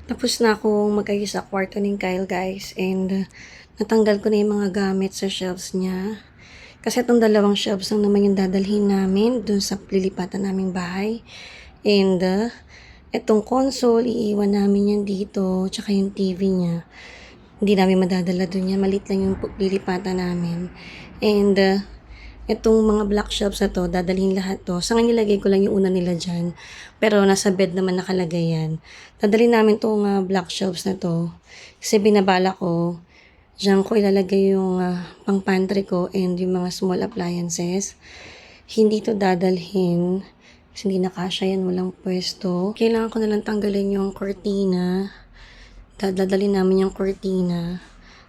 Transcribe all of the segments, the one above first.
Tapos na akong mag-ayos sa kwarto ni Kyle, guys. And natanggal ko na yung mga gamit sa shelves niya. Kasi itong dalawang shelves lang naman yung dadalhin namin dun sa lilipatan naming bahay. And itong console, iiwan namin yan dito. Tsaka yung TV niya. Hindi namin madadala dun yan. Malit lang yung lilipatan namin. And itong mga black shelves na to, dadalhin lahat to. Sa ngayon nilagay ko lang yung una nila dyan. Pero nasa bed naman nakalagay yan. Dadalhin namin tong black shelves na to. Kasi binabala ko, dyan ko ilalagay yung pang pantry ko and yung mga small appliances. Hindi to dadalhin. Kasi hindi nakasya yan, walang pwesto. Kailangan ko nalang tanggalin yung cortina. Dadalhin namin yung cortina.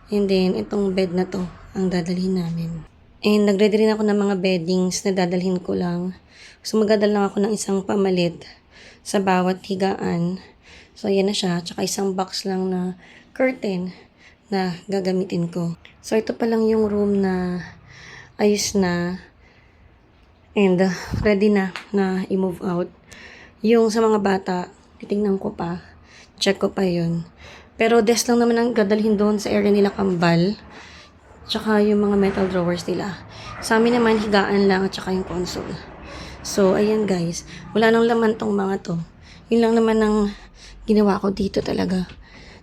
And then, itong bed na to, ang dadalhin namin. And nag-ready rin ako ng mga beddings na dadalhin ko lang. So magdadala lang ako ng isang pamalit sa bawat higaan. So ayan na siya. Tsaka isang box lang na curtain na gagamitin ko. So ito pa lang yung room na ayos na. And ready na i-move out. Yung sa mga bata, titingnan ko pa. Check ko pa yun. Pero desk lang naman ang dadalhin doon sa area nila Kambal. Tsaka yung mga metal drawers nila. Sa amin naman, higaan lang at tsaka yung console. So, ayan guys. Wala nang laman tong mga to. Yun lang naman ang ginawa ko dito talaga.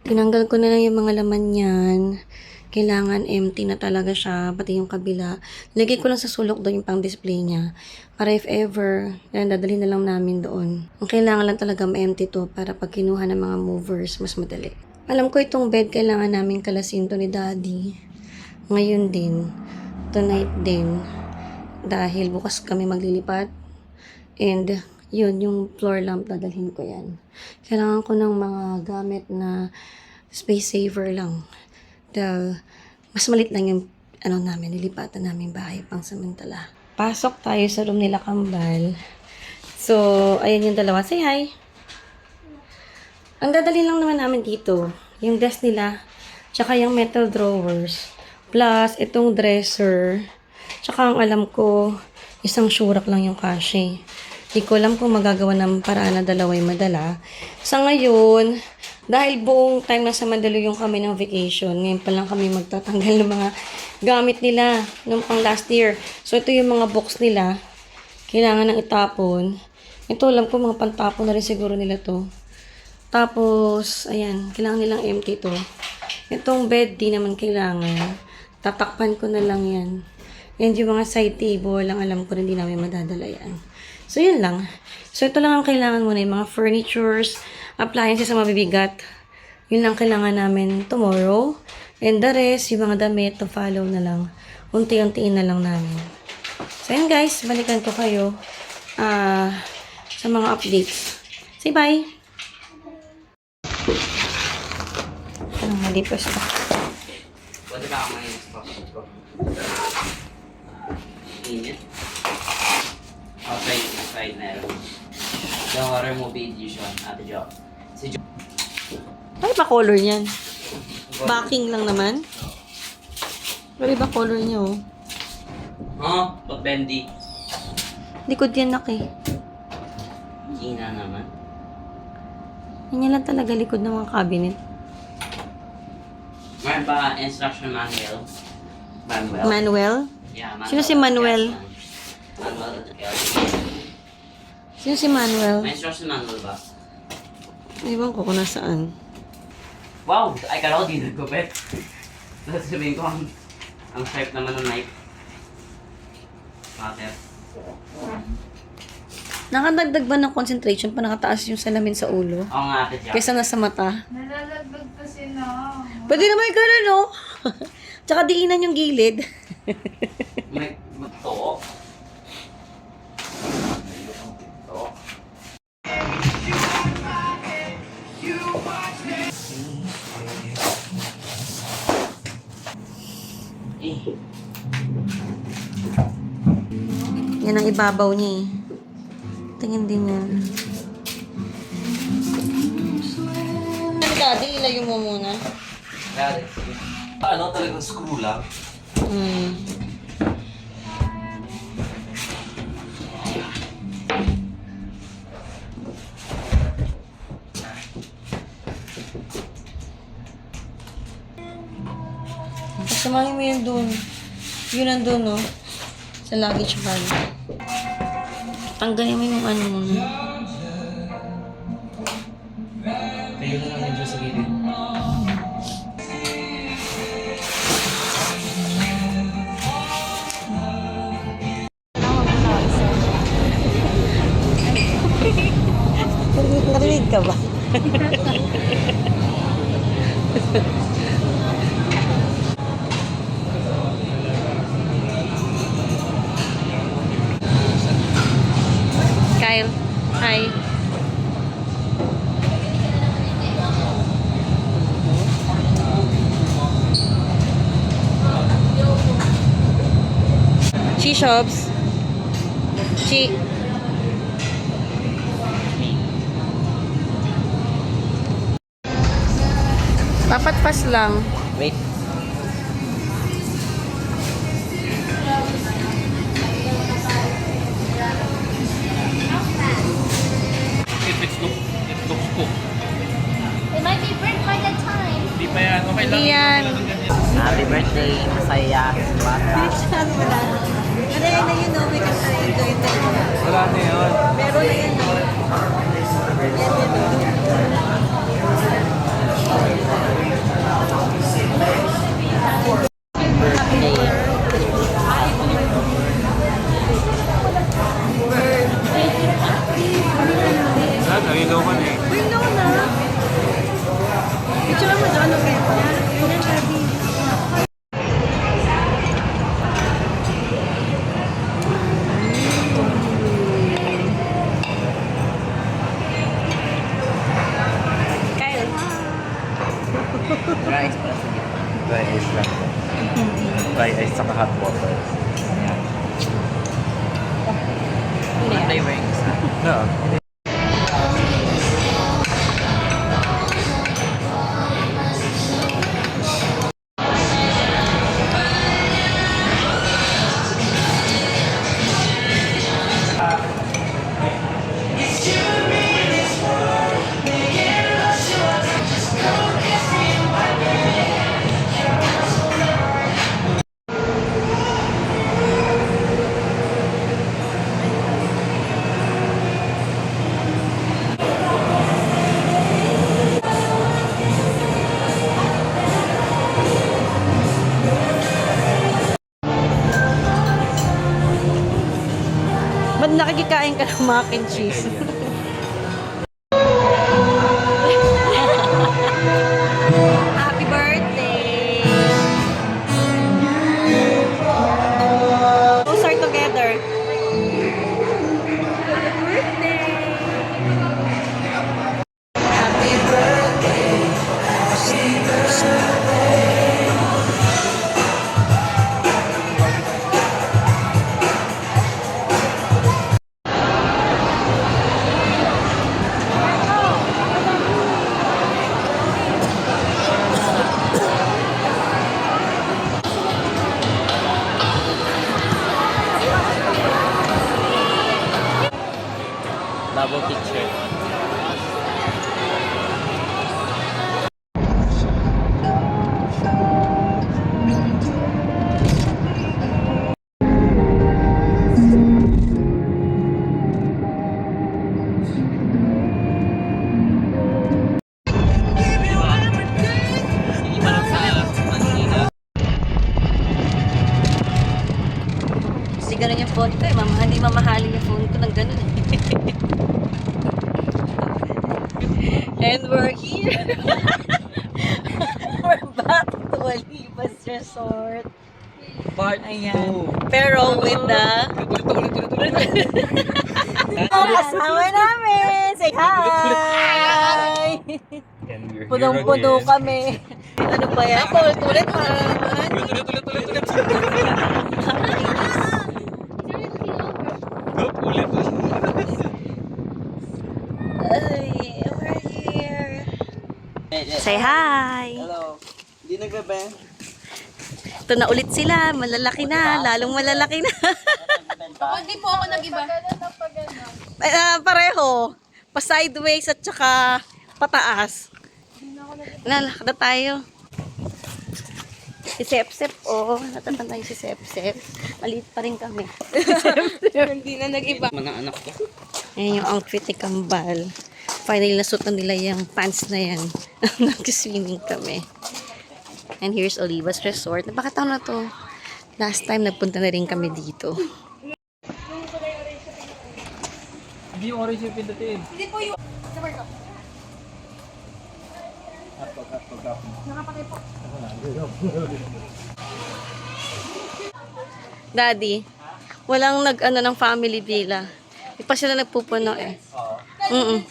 Tinanggal ko na lang yung mga laman yan. Kailangan empty na talaga siya. Pati yung kabila. Lagay ko lang sa sulok doon yung pang display niya. Para if ever, yan, dadalhin na lang namin doon. Ang kailangan lang talaga ma-empty to para pag kinuha ng mga movers, mas madali. Alam ko itong bed kailangan namin kalasin to ni Daddy. Ngayon din, tonight din, dahil bukas kami maglilipat. And yun, yung floor lamp, dadalhin ko yan. Kailangan ko ng mga gamit na space saver lang. Dahil mas malit lang yung namin, nilipatan namin bahay pang samantala. Pasok tayo sa room nila Kambal. So, ayan yung dalawa. Say hi! Ang dadalhin lang naman namin dito, yung desk nila, tsaka yung metal drawers. Plus, itong dresser. Tsaka ang alam ko, isang shurak lang yung kashe. Hindi ko alam kung magagawa ng paraan na dalawa'y madala. Sa ngayon, dahil buong time nasa Mandaluyong kami ng vacation, ngayon pa lang kami magtatanggal ng mga gamit nila nung pang last year. So, ito yung mga box nila. Kailangan nang itapon. Ito, alam ko, mga pantapon na rin siguro nila to. Tapos, ayan, kailangan nilang empty to. Itong bed, di naman kailangan. Tatakpan ko na lang yan. And yung mga side table lang, alam ko rin di namin madadala yan. So, yun lang. So, ito lang ang kailangan muna. Yung mga furnitures, appliances na mabibigat. Yun lang kailangan namin tomorrow. And the rest, yung mga damit, to follow na lang. Unti-untiin na lang namin. So, yun guys. Balikan ko kayo sa mga updates. Say bye! Anong malipas pa? Pwede ba ako ngayon sa pasok ko? Init. Outside na yun. Yung water mo video siya, Ate Jo. Si Jo. Ano ba color niyan? Backing lang naman? Ano ba color niya oh? Pag bendy. Likod yan nak eh. Gina naman. Yan lang talaga likod ng mga cabinet. Meron ba instruction manual? Manual? Manuel? Yeah, manual. Sino si Manuel? Manual. Sino si Manuel? May instruction manual ba? Ewan ko kung nasaan. Wow! Ay, kala ko di nagkupit. Tapos sabihin ko, ang sharp naman ng knife. Cutter. Nakadagdag ba ng concentration pa nakataas yung salamin sa ulo? Oo nga, Ate Jo. Kesa nasa mata? Nalalagdag kasi na. Pwede naman gano'n, no? Tsaka diinan yung gilid. May to. Yan ang ibabaw niya eh. Tingin din yan. Daddy, ilayo mo muna. Ano talagang screw lang? Samahin mo yun dun. Yun nandun, no? Sa luggage bag. Tanggalin mo yung ano mo. Tayo na lang medyo sa gilid. Narinig ka ba? Kyle, hi. She shops. She. Dapat pas lang. Wait. If it's cooked. It might be burnt by the time. Hindi pa yan. Okay lang. Hindi yan. Happy birthday, Masaya. Bata. Saan mo na? Ano yun na yun, no? May enjoy ito. Wala na yun. Meron na yun, no? Ano, ilaw ka na eh. Window na. Picture mo doon, okay? Yan, Abby. Kyle. Rice para sa gitna. Dry ice lang. Dry ice saka hot water. Hindi. Flavorings. No. Ba't nakikikain ka ng mac and cheese? Happy birthday! Both are together. Happy birthday! Happy birthday! Double picture. Hindi pa lang sa Manila. Kasi ganun yung phone ko eh. Hindi mamahalin yung phone ko ng ganun eh. And we're here. We're back to Walibas Resort. Part Ayan. Pero with the... Kasama namin! Say hi! And we're here Punong-puno again. kami. Ano ba yan? Paulit-ulit para naman. Ay, we're here. Say hi! Hello. Hindi nagbe-be. Ito na ulit sila. Malalaki na. Lalong malalaki na. Hindi po ako nag-iba. Pareho. Pa-sideways at saka pataas. Lalakad na tayo. Si Sep-Sep, oh. Natatanda yung si Sep-Sep. Maliit pa rin kami. Hindi na nag-iba. Mga anak ko. Ayan yung outfit ni Kambal. Finally, nasutan nila yung pants na yan. Nag-swimming kami. And here's Olivas Resort. Napakataon na to. Last time, nagpunta na rin kami dito. Hindi yung orange yung pindutin. Hindi po yung... Nakapatay po. Daddy, walang nag-ano ng family villa. Di pa sila nagpupuno eh. Mm-mm.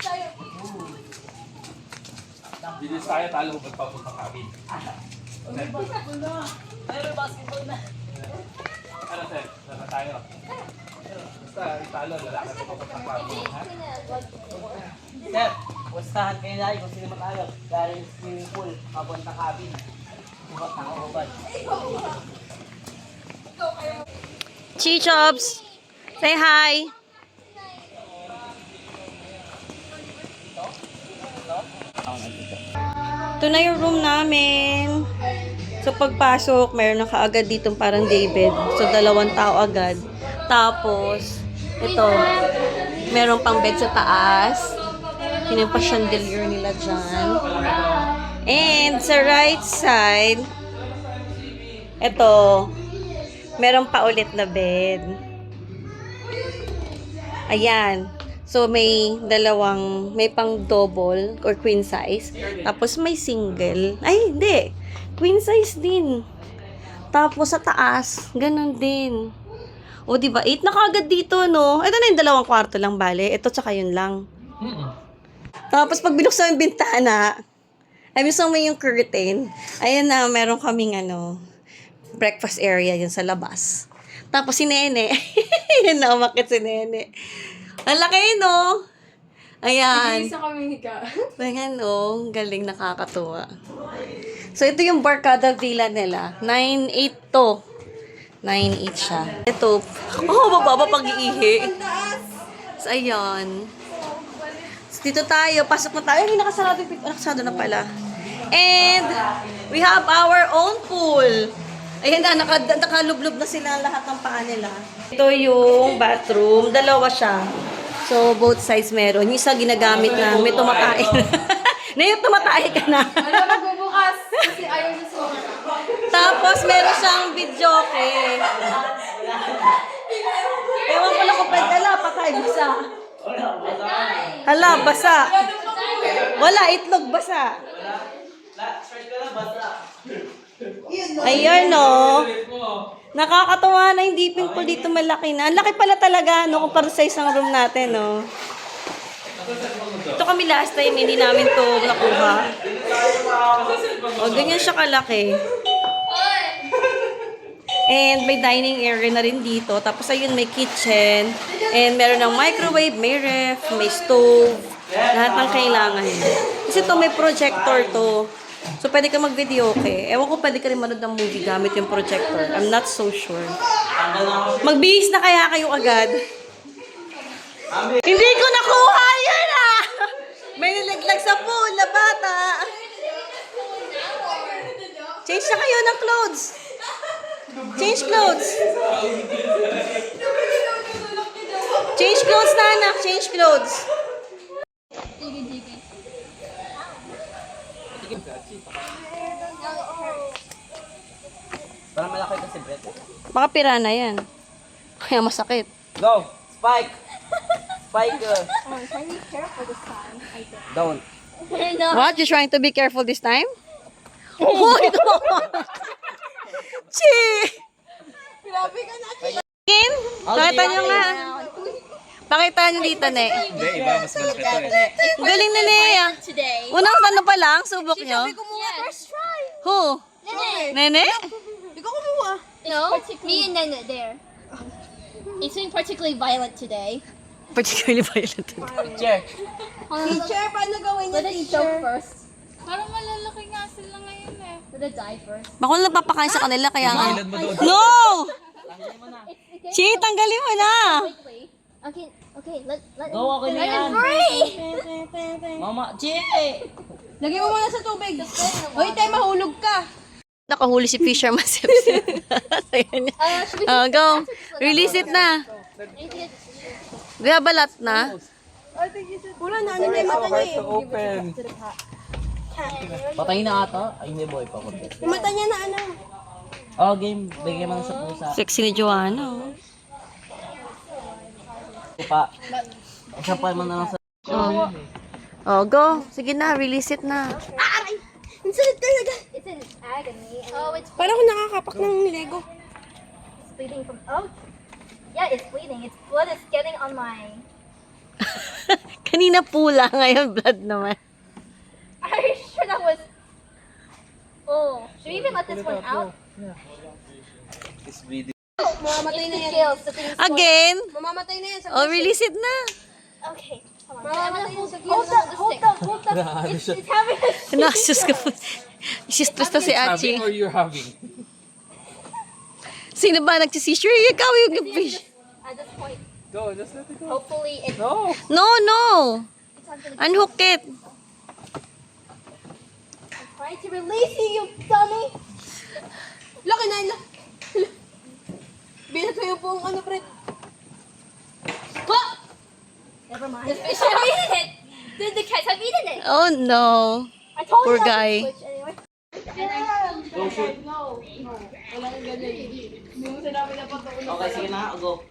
Hindi tayo talo magpapunta kami. Ano sir? Saan tayo? Basta talo, lalaki na papunta kami. Sir, pustahan kayo dahil kung sino matayo. Galing swimming pool, papunta cabin. Bukat na ako ba? Chichops, say hi. Ito na yung room namin. So, pagpasok, mayroon na kaagad dito parang David. So, 2 tao agad. Tapos, ito, meron pang bed sa taas. Yun yung pa-chandelier nila dyan. And, sa right side, ito, meron pa ulit na bed. Ayan. So, may pang double or queen size. Tapos, may single. Ay, hindi. Queen size din. Tapos, sa taas, ganun din. O, diba? 8 na kaagad dito, no? Ito na yung 2 kwarto lang, bale. Ito, tsaka yun lang. Tapos, pag binuksan yung bintana, ay, gusto mo yung curtain. Ayan na, meron kaming, breakfast area yun sa labas. Tapos, si Nene. Yan na, umakit si Nene. Ang laki, no? Ayan. Isa kami higa. Ayan, no? Galing, nakakatuwa. So, ito yung Barkada Villa nila. 9'8 to. 9'8 siya. Ito. Oh, bababa pag-iihi. So, ayan. So, dito tayo. Pasok na tayo. Ay, nakasarado yung pinto. Nakasarado na pala. And, we have our own pool. Ayan na, nakalublob na sila lahat ng paa nila. Ito yung bathroom. 2 siya. So, both sides meron. Yung isa ginagamit na may tumatae na. Na yung tumatae ka na. Ano magbubukas? Kasi ayaw niya sumama. Tapos, meron siyang videoke. Ewan ko lang kung pwede. Hala, patay, basa. Hala, basa. Wala, itlog, basa. Ayan, no. Nakakatawa na hindi pimple dito malaki na. Ang laki pala talaga, no, kumpara sa isang room natin, no. Ito kami last time, hindi namin to nakuha. O, ganyan siya kalaki. And may dining area na rin dito. Tapos ayun, may kitchen. And meron ng microwave, may ref, may stove. Lahat ng kailangan. Kasi to may projector to. So, pwede ka mag-video, okay? Ewan ko, pwede ka rin manood ng movie gamit yung projector. I'm not so sure. Magbihis na kaya kayo agad. Hindi ko nakuha yun, ah! May nilaglag sa pool na bata. Change na kayo ng clothes. Change clothes. Change clothes na, anak. Change clothes. Parang malaki kasi Brett. Baka pirana yan. Kaya masakit. Go! Spike! Spike! Can you be careful this time? I think. Don't. What? You trying to be careful this time? Oh, ito! Chi! Grabe ka na. Kin? Pakita nyo nga. Pakita nyo dito, Ne. Hindi, iba mas malaki to eh. Galing na, Ne. Today. Unang ano pa lang, subok nyo. Kumuha first try. Who? Nene? Ikaw kumuha. No, me and Nana there. It's been particularly violent today. Particularly violent. Chair. Teacher, paano gawin Let niya, us jump teacher? first. Parang malalaki nga sila ngayon eh. Let us die first. Baka wala napapakain sa kanila, kaya nga. Ilan mo doon? No! Chi, tanggalin mo na! Wait. Okay. Let Go, okay na let yan. it free. Mama, Che! Lagay mo muna sa tubig. Hoy, tayo mahulog ka. Nakahuli si Fisherman Simpson. Saya niya. Go. Release it na. We have a lot na. Wala na, ano na yung mata niya to open. Patay na ata. Ay, hindi boy pa ko. Yung mata niya na ano. Oh, game. Bigyan mo na sa pusa. Sexy ni Joanna. Oh. Pa. Isang pa mo na lang sa... Oh, go. Sige na, release it na. Aray! Ang sakit talaga. It's in agony. Oh, it's Parang ako nakakapak ng Lego. bleeding from. Oh, yeah, it's bleeding. Its blood is getting on my. Kanina pula, ngayon blood naman. Are you sure that was? Oh, should we even let this one out? It's bleeding. Mamamatay na It's the yan. gills. The thing's Again? Mamamatay na yan. Oh, release it na. Okay. Hold on. Mamamatay yan sa Hold gills. hold the. It's having a. Nakasya ka po. Isistress na si Achi. Having or you're having? Sino ba nagsisisure? Ikaw yung fish. At this point, Go, just let it go. hopefully it. No! No, no. It's not gonna. Unhook it. I'm trying to release you, you dummy. Laki na, laki. Binat ko yung pong ano, Fred. Never mind. The fish have eaten it. The cats have eaten it. Oh, no. I told Poor you not to guy. switch anyway. Okay, sige na. Go.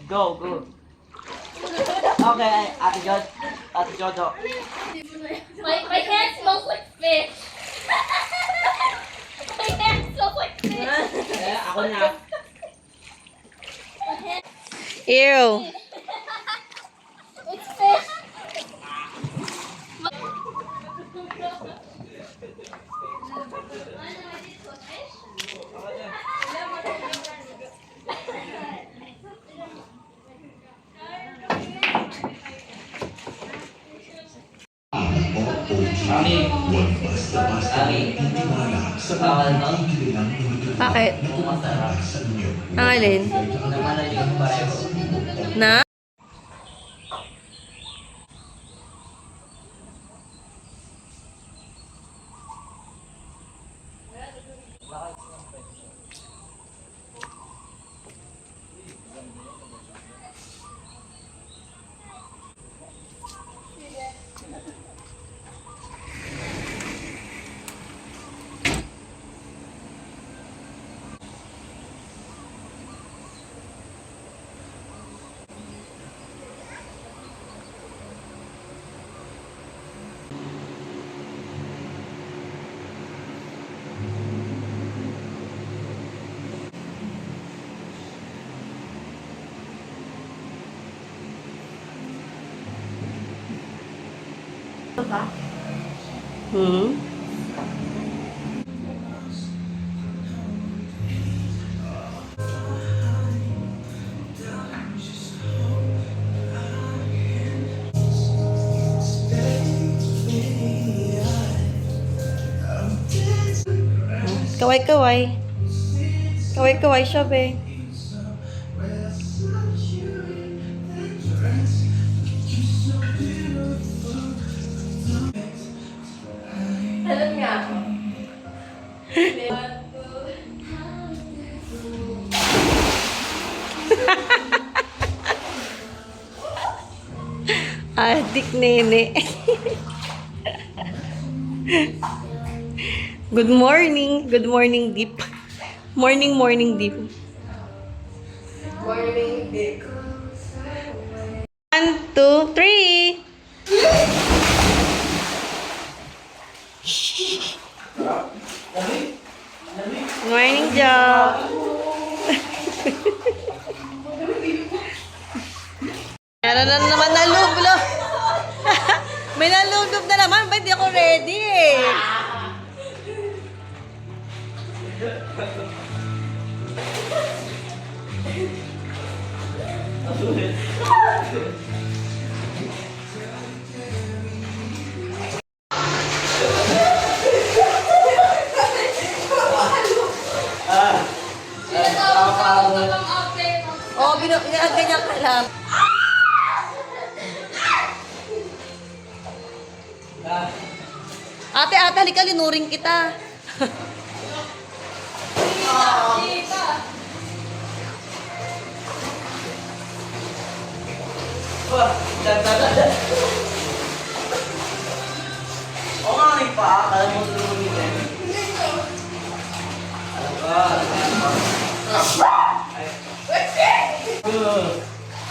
Go, go. Okay, Ate Jojo. Ate Jojo. My hand smells like fish. My hand smells like fish. Eh, ako na. Ew. It's fish. Ali. Ali. Bawal to? Bakit? Masarap. Ang alin? Namalalig pareho. Na? Hmm? Kaway-kaway. Kaway-kaway siya, be. Adik nene. Good morning. Good morning, Deep. Morning, morning, Deep. Morning, Deep. 1, 2, 3. Morning, Joe. Meron na naman nalublo. May nalublob na naman. Ba't di ako ready eh? Oo, ganyan ka lang. Ate, ka, linuring kita. Oo nga, may paa. Alam mo, tulungan nila. Alam ka.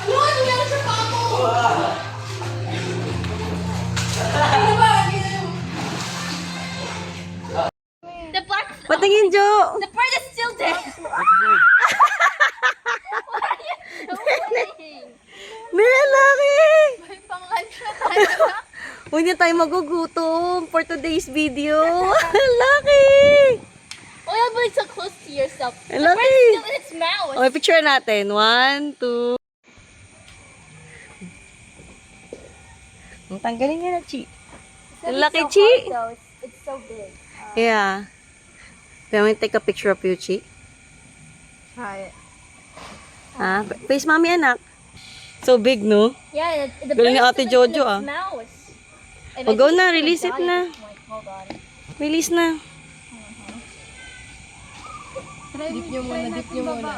Ano meron sa paa mo? Ano ba? The black. Patingin, Jo. The bird is still there. What are you doing? May laki. May pang-lunch na tayo. Huwag na tayo magugutom for today's video. Laki. Oh, yeah, but it's so close to yourself. The Laki. bird is still in its mouth. Okay, picture natin. 1, 2. Ang tanggalin niya na, Chi. Ang laki, Chi. It's so big. Yeah. Can we take a picture of you, Chi? Try it. Ah, face mommy, anak. So big, no? Yeah, the Galing ni bird Ate is still in Jojo, its ah. mouth. And Oh, I go think na, it's gonna release it die na. at this point. Hold on. Release na. Dip nyo muna, dip nyo muna.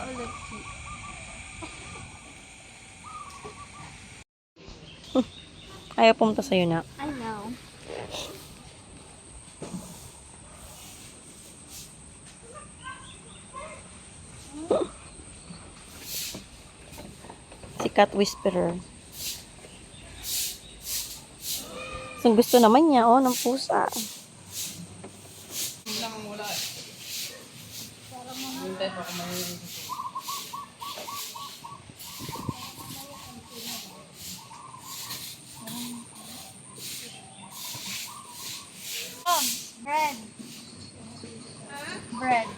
Ayaw pumunta sa'yo na. I know. Si Cat Whisperer. So, gusto naman niya, oh, ng pusa. Bread. Bread.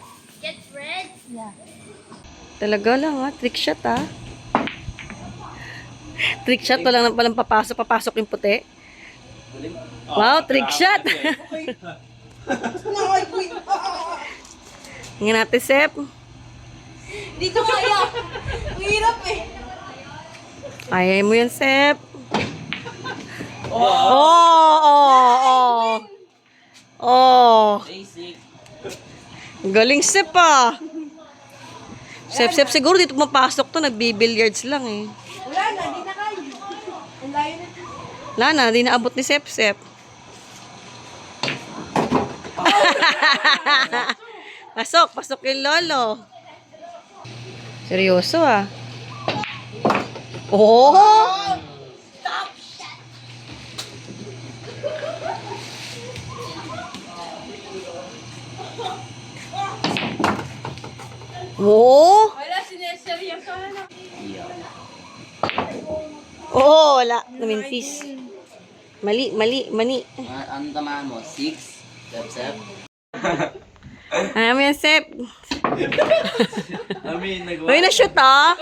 Get bread? Yeah. Talaga lang, ha? Trick shot, ha? Trick shot, walang palang papasok yung puti. Wow, trick shot! Tingnan natin, Sep. Dito kaya. Ang hirap eh. Ayaw mo yun, Sep. Oh. Basic. Galing, Sep, ah. Sep, siguro dito mapasok to. Nagbibilliards lang, eh. Wala na, di na kayo. Ang layo na. Wala na, di naabot ni Sep. Pasok yung lolo. Seryoso, ah. Oh! Oh! Wala, sineseryoso na. Oh, wala. Namintis. Mali. Ano tamaan mo? 6? Sep? Ano mo yan, Sep? Nagawa. Uy, na-shoot, ah.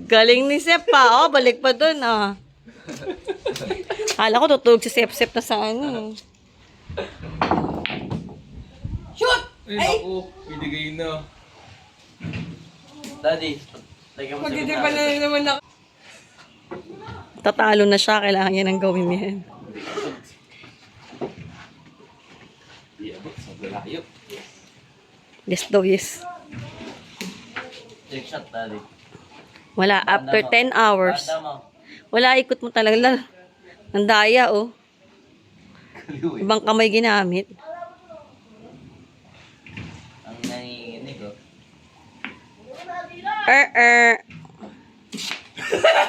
Galing ni Sep, pa. Oh, balik pa dun, ah. Kala ko tutulog si Sep na sa ano. Shoot! Ay, naku. Binigay na. Daddy, lagyan mo sa Magdidiba na naman ako. Tatalo na siya, kailangan niya nang gawin yan. Di abot, sobrang layo. Yes daw, yes. Trick shot, daddy. Wala, after 10 hours. Tanda mo. Wala, ikot mo talaga. Nandaya, oh. Kaliw eh. Ibang kamay ginamit. Ang nanginginig oh.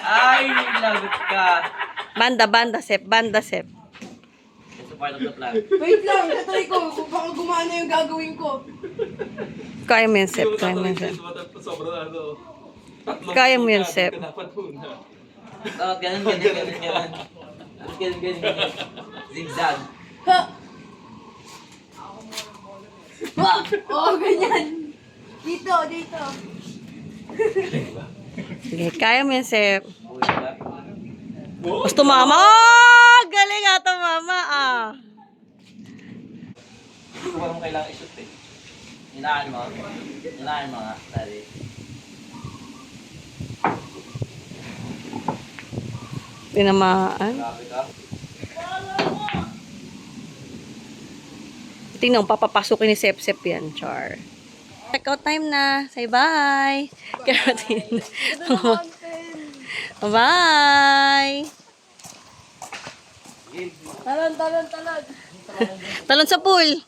Ay, lagot ka. Banda, Sep. It's a part of the plan. Wait lang, tatry ko. Baka gumana yung gagawin ko. Kaya mo yan, Sep. Kaya mo yan, Sep. Sobrang ano. Kaya mo yan, Sep. Dapat muna. Oh, ganun. Ganun. Zigzag. Ha! Ha! Oo, ganyan. Dito. Sige, kaya mo yan, Sep. Uy, ba? Gusto mama. Oh, galing nga to, mama, ah. Kung anong kailangan i-shoot eh. Hinaan mo nga, daddy. Tinamaan. Grabe ka. Tingnan, papapasukin ni Sep-Sep yan, char. Check-out time na. Say bye. Keratin. Bye. Talon, talon, talon. Talon sa pool.